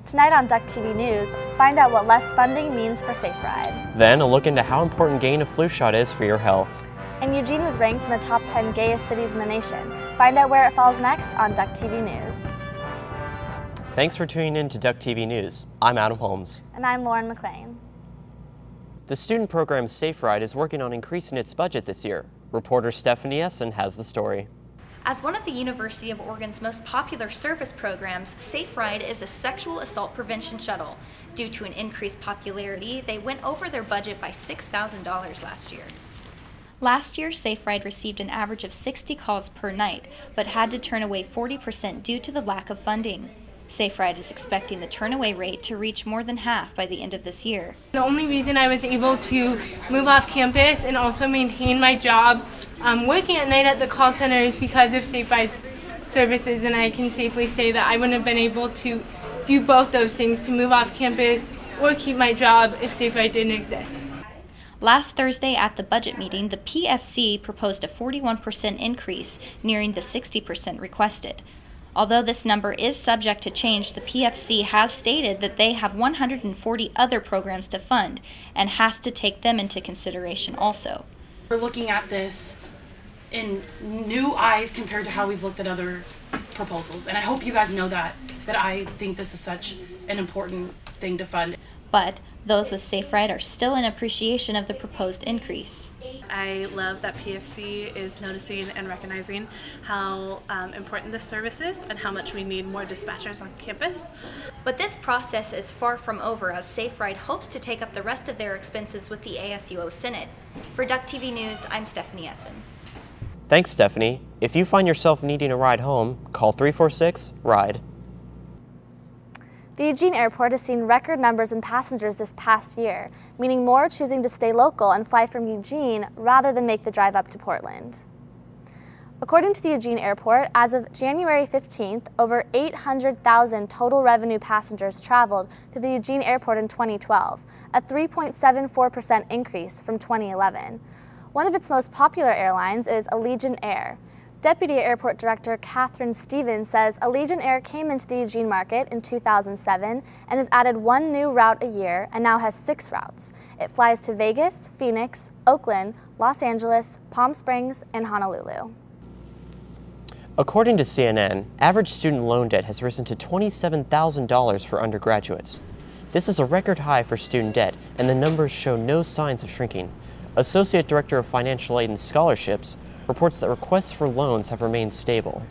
Tonight on Duck TV News, find out what less funding means for Safe Ride. Then a look into how important getting a flu shot is for your health. And Eugene was ranked in the top 10 gayest cities in the nation. Find out where it falls next on Duck TV News. Thanks for tuning in to Duck TV News. I'm Adam Holmes. And I'm Lauren McLean. The student program Safe Ride is working on increasing its budget this year. Reporter Stephanie Essen has the story. As one of the University of Oregon's most popular service programs, Safe Ride is a sexual assault prevention shuttle. Due to an increased popularity, they went over their budget by $6,000 last year. Last year, Safe Ride received an average of 60 calls per night, but had to turn away 40% due to the lack of funding. Safe Ride is expecting the turnaway rate to reach more than half by the end of this year. The only reason I was able to move off campus and also maintain my job working at night at the call center is because of Safe Ride's services, and I can safely say that I wouldn't have been able to do both those things, to move off campus or keep my job, if Safe Ride didn't exist. Last Thursday at the budget meeting, the PFC proposed a 41% increase, nearing the 60% requested. Although this number is subject to change, the PFC has stated that they have 140 other programs to fund and has to take them into consideration also. We're looking at this in new eyes compared to how we've looked at other proposals, and I hope you guys know that I think this is such an important thing to fund. But those with Safe Ride are still in appreciation of the proposed increase. I love that PFC is noticing and recognizing how important this service is and how much we need more dispatchers on campus. But this process is far from over, as Safe Ride hopes to take up the rest of their expenses with the ASUO Senate. For Duck TV News, I'm Stephanie Essen. Thanks, Stephanie. If you find yourself needing a ride home, call 346-RIDE. The Eugene Airport has seen record numbers in passengers this past year, meaning more are choosing to stay local and fly from Eugene rather than make the drive up to Portland. According to the Eugene Airport, as of January 15th, over 800,000 total revenue passengers traveled through the Eugene Airport in 2012, a 3.74% increase from 2011. One of its most popular airlines is Allegiant Air. Deputy Airport Director Catherine Stevens says Allegiant Air came into the Eugene market in 2007 and has added one new route a year and now has 6 routes. It flies to Vegas, Phoenix, Oakland, Los Angeles, Palm Springs, and Honolulu. According to CNN, average student loan debt has risen to $27,000 for undergraduates. This is a record high for student debt, and the numbers show no signs of shrinking. Associate Director of Financial Aid and Scholarships reports that requests for loans have remained stable.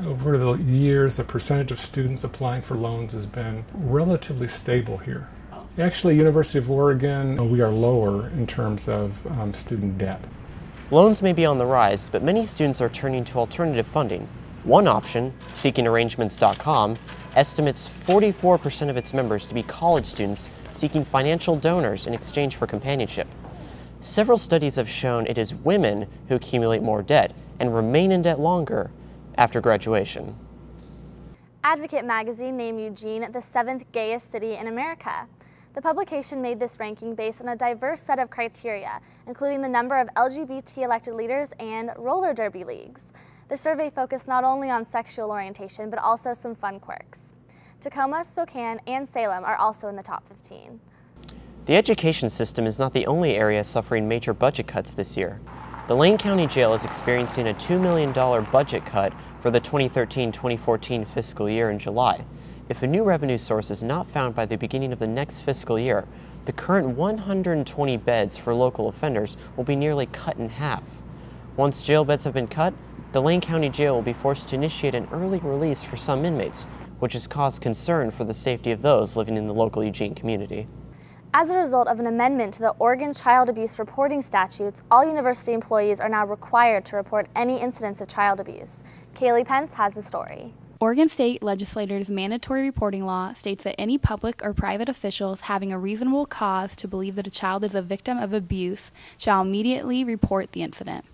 Over the years, the percentage of students applying for loans has been relatively stable here. Actually, University of Oregon, we are lower in terms of student debt. Loans may be on the rise, but many students are turning to alternative funding. One option, SeekingArrangements.com, estimates 44% of its members to be college students seeking financial donors in exchange for companionship. Several studies have shown it is women who accumulate more debt and remain in debt longer after graduation. Advocate magazine named Eugene the 7th gayest city in America. The publication made this ranking based on a diverse set of criteria, including the number of LGBT elected leaders and roller derby leagues. The survey focused not only on sexual orientation, but also some fun quirks. Tacoma, Spokane, and Salem are also in the top 15. The education system is not the only area suffering major budget cuts this year. The Lane County Jail is experiencing a $2 million budget cut for the 2013-2014 fiscal year in July. If a new revenue source is not found by the beginning of the next fiscal year, the current 120 beds for local offenders will be nearly cut in half. Once jail beds have been cut, the Lane County Jail will be forced to initiate an early release for some inmates, which has caused concern for the safety of those living in the local Eugene community. As a result of an amendment to the Oregon Child Abuse Reporting Statutes, all university employees are now required to report any incidents of child abuse. Kaylee Pence has the story. Oregon State Legislators' mandatory reporting law states that any public or private officials having a reasonable cause to believe that a child is a victim of abuse shall immediately report the incident.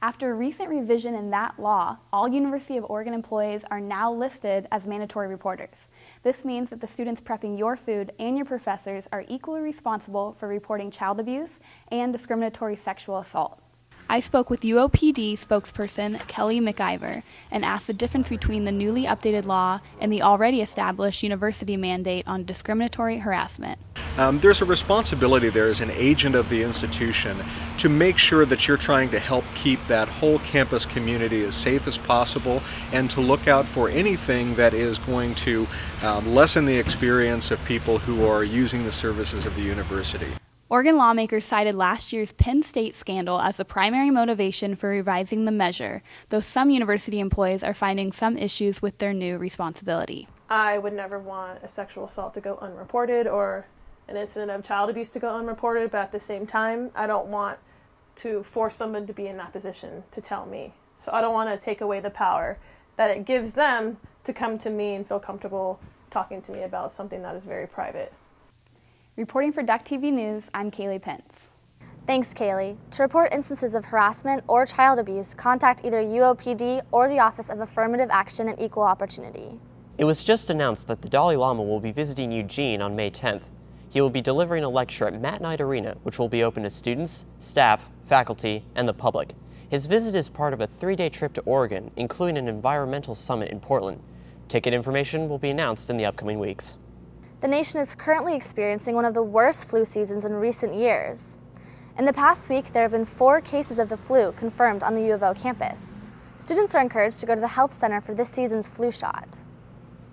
After a recent revision in that law, all University of Oregon employees are now listed as mandatory reporters. This means that the students prepping your food and your professors are equally responsible for reporting child abuse and discriminatory sexual assault. I spoke with UOPD spokesperson Kelly McIver and asked the difference between the newly updated law and the already established university mandate on discriminatory harassment. There's a responsibility there as an agent of the institution to make sure that you're trying to help keep that whole campus community as safe as possible and to look out for anything that is going to lessen the experience of people who are using the services of the university. Oregon lawmakers cited last year's Penn State scandal as the primary motivation for revising the measure, though some university employees are finding some issues with their new responsibility. I would never want a sexual assault to go unreported or an incident of child abuse to go unreported, but at the same time, I don't want to force someone to be in that position to tell me. So I don't want to take away the power that it gives them to come to me and feel comfortable talking to me about something that is very private. Reporting for Duck TV News, I'm Kaylee Pence. Thanks, Kaylee. To report instances of harassment or child abuse, contact either UOPD or the Office of Affirmative Action and Equal Opportunity. It was just announced that the Dalai Lama will be visiting Eugene on May 10th. He will be delivering a lecture at Matt Knight Arena, which will be open to students, staff, faculty, and the public. His visit is part of a 3-day trip to Oregon, including an environmental summit in Portland. Ticket information will be announced in the upcoming weeks. The nation is currently experiencing one of the worst flu seasons in recent years. In the past week, there have been 4 cases of the flu confirmed on the U of O campus. Students are encouraged to go to the health center for this season's flu shot.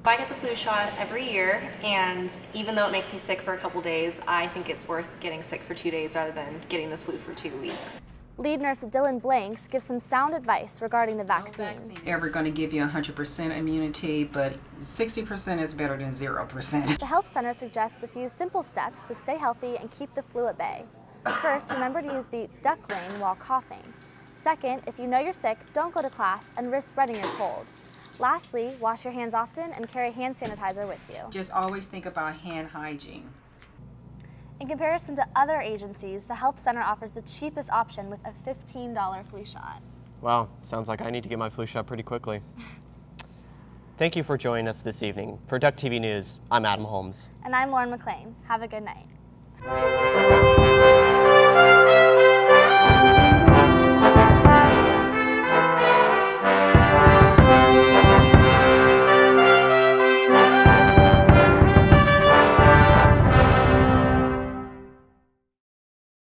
I get the flu shot every year, and even though it makes me sick for a couple days, I think it's worth getting sick for 2 days rather than getting the flu for 2 weeks. Lead nurse Dylan Blanks gives some sound advice regarding the vaccine. Ever going to give you 100% immunity, but 60% is better than 0%. The health center suggests a few simple steps to stay healthy and keep the flu at bay. First, remember to use the duck lane while coughing. Second, if you know you're sick, don't go to class and risk spreading your cold. Lastly, wash your hands often and carry hand sanitizer with you. Just always think about hand hygiene. In comparison to other agencies, the health center offers the cheapest option with a $15 flu shot. Wow, sounds like I need to get my flu shot pretty quickly. Thank you for joining us this evening. For Duck TV News, I'm Adam Holmes. And I'm Lauren McLean. Have a good night.